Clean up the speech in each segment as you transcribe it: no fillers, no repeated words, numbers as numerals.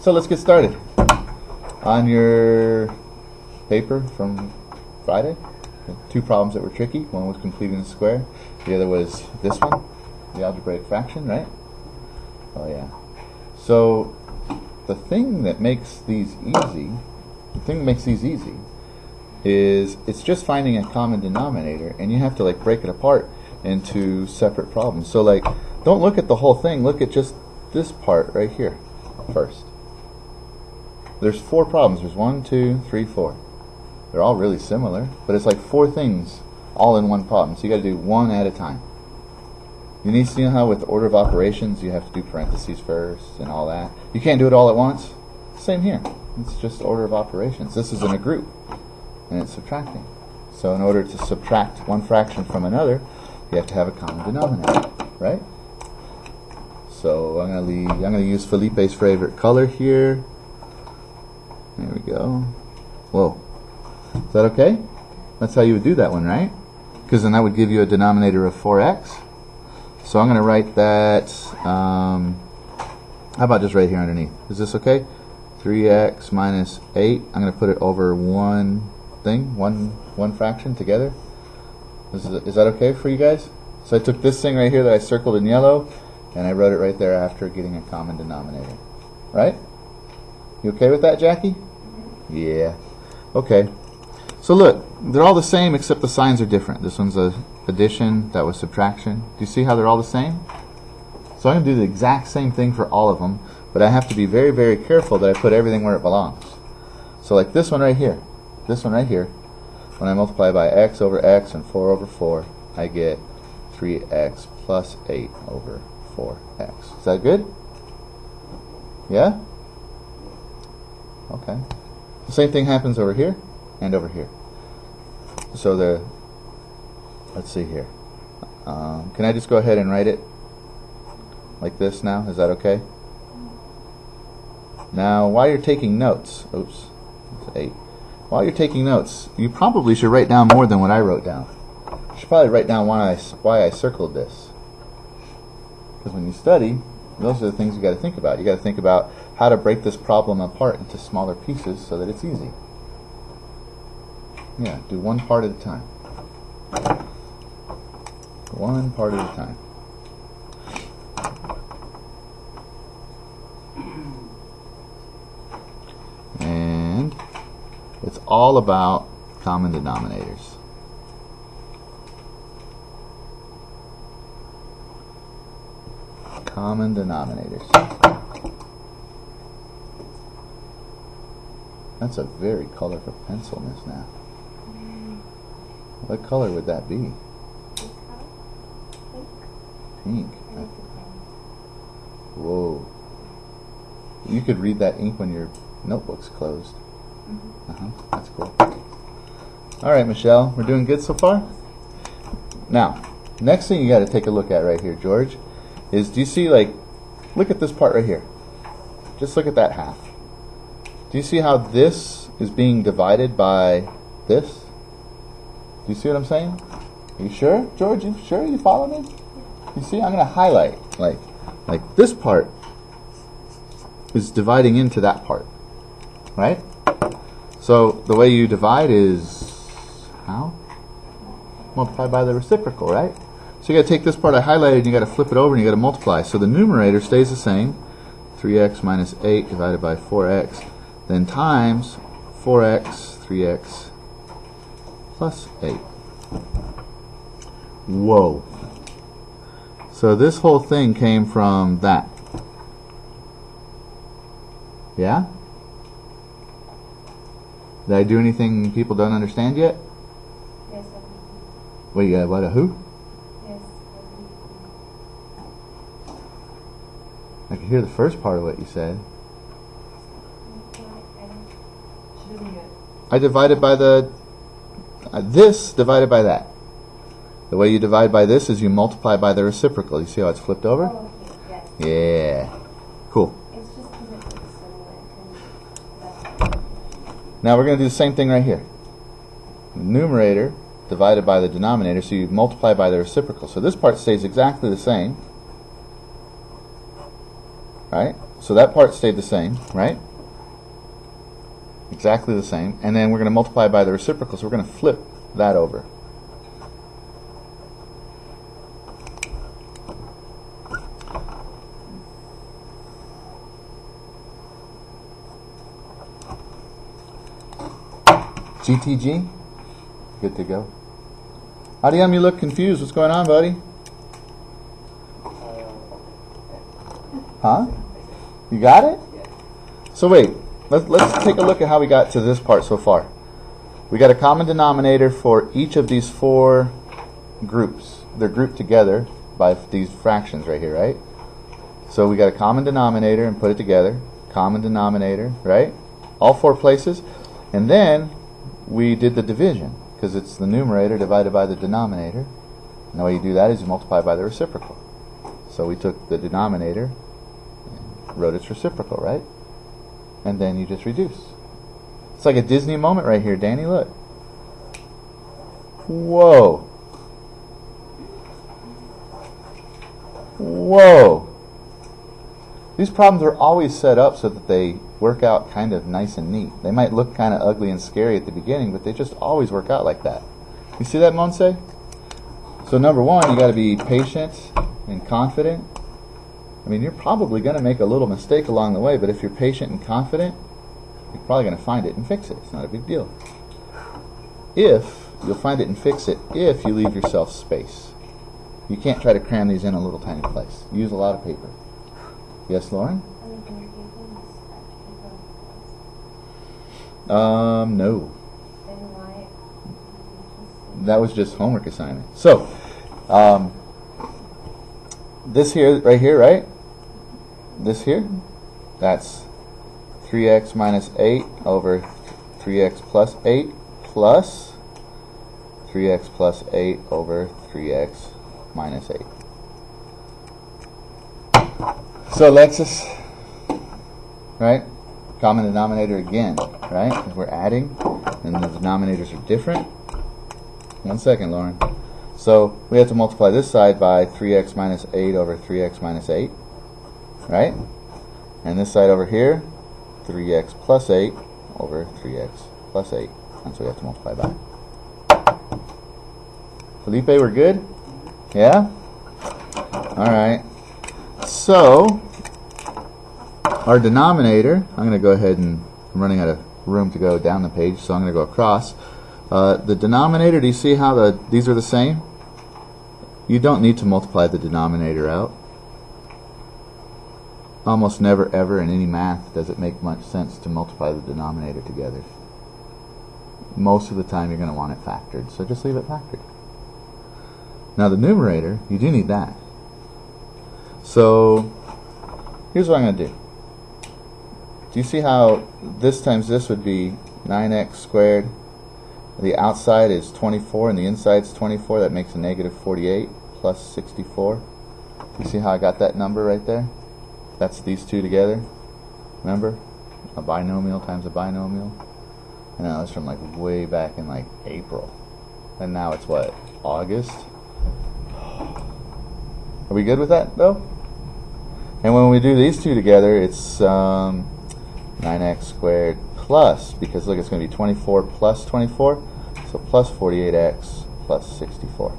So let's get started. On your paper from Friday, two problems that were tricky. One was completing the square. The other was this one, the algebraic fraction, right? Oh yeah. So the thing that makes these easy, is it's just finding a common denominator, and you have to like break it apart into separate problems. So like, don't look at the whole thing. Look at just this part right here first. There's four problems. There's 1, 2, 3, 4. They're all really similar, but it's like four things all in one problem. So you got to do one at a time. You need to know how with the order of operations you have to do parentheses first and all that. You can't do it all at once. Same here. It's just order of operations. This is in a group, and it's subtracting. So in order to subtract one fraction from another, you have to have a common denominator, right? So I'm gonna use Felipe's favorite color here. There we go. Whoa. Is that okay? That's how you would do that one, right? Because then that would give you a denominator of 4x. So I'm going to write that, how about just right here underneath? Is this okay? 3x minus 8. I'm going to put it over one thing, one fraction together. Is that okay for you guys? So I took this thing right here that I circled in yellow, and I wrote it right there after getting a common denominator. Right? You okay with that, Jackie? Yeah. Okay. So look, they're all the same except the signs are different. This one's a addition, that was subtraction. Do you see how they're all the same? So I'm going to do the exact same thing for all of them, but I have to be very, very careful that I put everything where it belongs. So like this one right here, when I multiply by x over x and 4 over 4, I get 3x plus 8 over 4x. Is that good? Yeah? Okay. The same thing happens over here and over here. So let's see here. Can I just go ahead and write it like this now? Is that okay? Now, while you're taking notes, oops, that's 8. While you're taking notes, you probably should write down more than what I wrote down. You should probably write down why I circled this. Because when you study, those are the things you got to think about. You got to think about how to break this problem apart into smaller pieces so that it's easy. Yeah, do one part at a time. One part at a time. And it's all about common denominators. Common denominators. That's a very colorful pencil, Miss Now. What color would that be? Pink. Whoa. You could read that ink when your notebook's closed. That's cool. Alright, Michelle, we're doing good so far? Now, next thing you got to take a look at right here, George, is do you see, like, look at this part right here. Just look at that half. Do you see how this is being divided by this? Do you see what I'm saying? Are you sure, George? You sure? You follow me? You see, I'm going to highlight like this part is dividing into that part, right? So the way you divide is how? Multiply by the reciprocal, right? So you got to take this part I highlighted and you got to flip it over and you got to multiply. So the numerator stays the same, 3x minus 8 divided by 4x, then times 4x, 3x plus 8. Whoa. So this whole thing came from that. Yeah? Did I do anything people don't understand yet? Yes. Wait, what, a who? Yes. I could hear the first part of what you said. She doesn't get it. I divided by the this divided by that. The way you divide by this is you multiply by the reciprocal. You see how it's flipped over? Oh, okay. Yes. Yeah. Cool. It's just because it looks similar. Now we're going to do the same thing right here. Numerator divided by the denominator, so you multiply by the reciprocal. So this part stays exactly the same. Right? So that part stayed the same, right? Exactly the same. And then we're going to multiply by the reciprocal, so we're going to flip that over. GTG? Good to go. Adiam, you look confused. What's going on, buddy? Huh? You got it? So wait, let's take a look at how we got to this part so far. We got a common denominator for each of these four groups. They're grouped together by these fractions right here, right? So we got a common denominator and put it together. Common denominator, right? All four places. And then we did the division, because it's the numerator divided by the denominator. And the way you do that is you multiply by the reciprocal. So we took the denominator and wrote its reciprocal, right? And then you just reduce. It's like a Disney moment right here, Danny, look. Whoa. Whoa. These problems are always set up so that they work out kind of nice and neat. They might look kind of ugly and scary at the beginning, but they just always work out like that. You see that, Monse? So number one, you got to be patient and confident. I mean, you're probably going to make a little mistake along the way, but if you're patient and confident, you're probably going to find it and fix it. It's not a big deal. You'll find it and fix it if you leave yourself space. You can't try to cram these in a little tiny place. Use a lot of paper. Yes, Lauren? No. That was just homework assignment. So, this here, right here, right? This here, that's 3x minus 8 over 3x plus 8 plus 3x plus 8 over 3x minus 8. So Alexis, right? Common denominator again, right? If we're adding, and the denominators are different. 1 second, Lauren. So we have to multiply this side by 3x minus 8 over 3x minus 8, right? And this side over here, 3x plus 8 over 3x plus 8. That's what we have to multiply by. Felipe, we're good? Yeah? Alright. So, our denominator, I'm going to go ahead and, I'm running out of room to go down the page, so I'm going to go across. The denominator, do you see how these are the same? You don't need to multiply the denominator out. Almost never ever in any math does it make much sense to multiply the denominator together. Most of the time you're going to want it factored, so just leave it factored. Now the numerator, you do need that. So here's what I'm going to do. Do you see how this times this would be 9x squared? The outside is 24 and the inside is 24. That makes a negative 48 plus 64. You see how I got that number right there? That's these two together. Remember? A binomial times a binomial. And that was from like way back in like April. And now it's what? August? Are we good with that though? And when we do these two together, it's 9x squared plus, because look, it's going to be 24 plus 24, so plus 48x plus 64.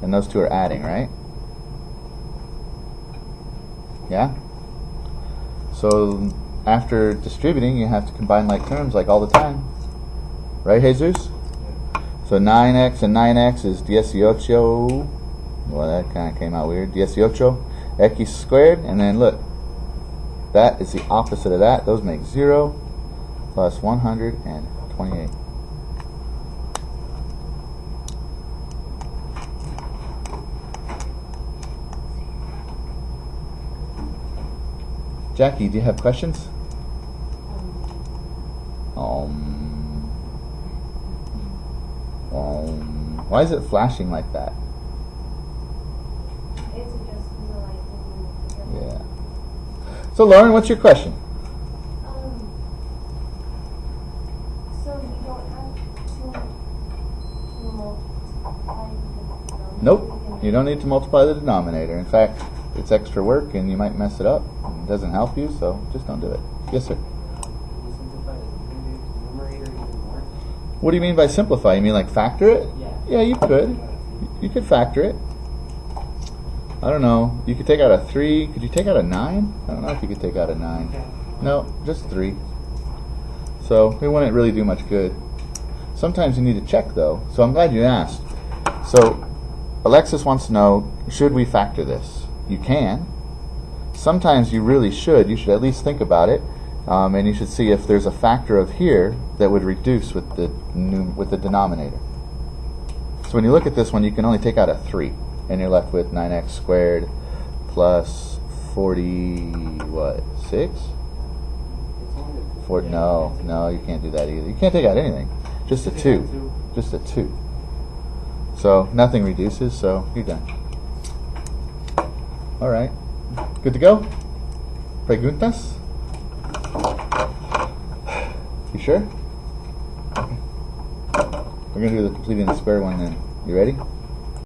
And those two are adding, right? Yeah? So after distributing, you have to combine like terms like all the time. Right, Jesus? So 9x and 9x is 18. Well, that kind of came out weird. 18 x squared, and then look, that is the opposite of that. Those make 0 plus 128. Jackie, do you have questions? Why is it flashing like that? It's just the light. Yeah. So Lauren, what's your question? So you don't have to multiply the denominator? Nope. You don't need to multiply the denominator. In fact, it's extra work and you might mess it up. It doesn't help you, so just don't do it. Yes, sir. Can you simplify the numerator even more? What do you mean by simplify? You mean like factor it? Yeah. Yeah, you could. You could factor it. I don't know. You could take out a 3. Could you take out a 9? I don't know if you could take out a 9. Okay. No, just 3. So it wouldn't really do much good. Sometimes you need to check though. So I'm glad you asked. So Alexis wants to know, should we factor this? You can. Sometimes you really should. You should at least think about it. And you should see if there's a factor of here that would reduce with the denominator. So when you look at this one, you can only take out a 3. And you're left with 9x squared plus 40, what, 6? No, you can't do that either. You can't take out anything. Just a 2. Just a 2. So nothing reduces, so you're done. All right. Good to go? Preguntas? You sure? Okay. We're going to do the completing the square one then. You ready?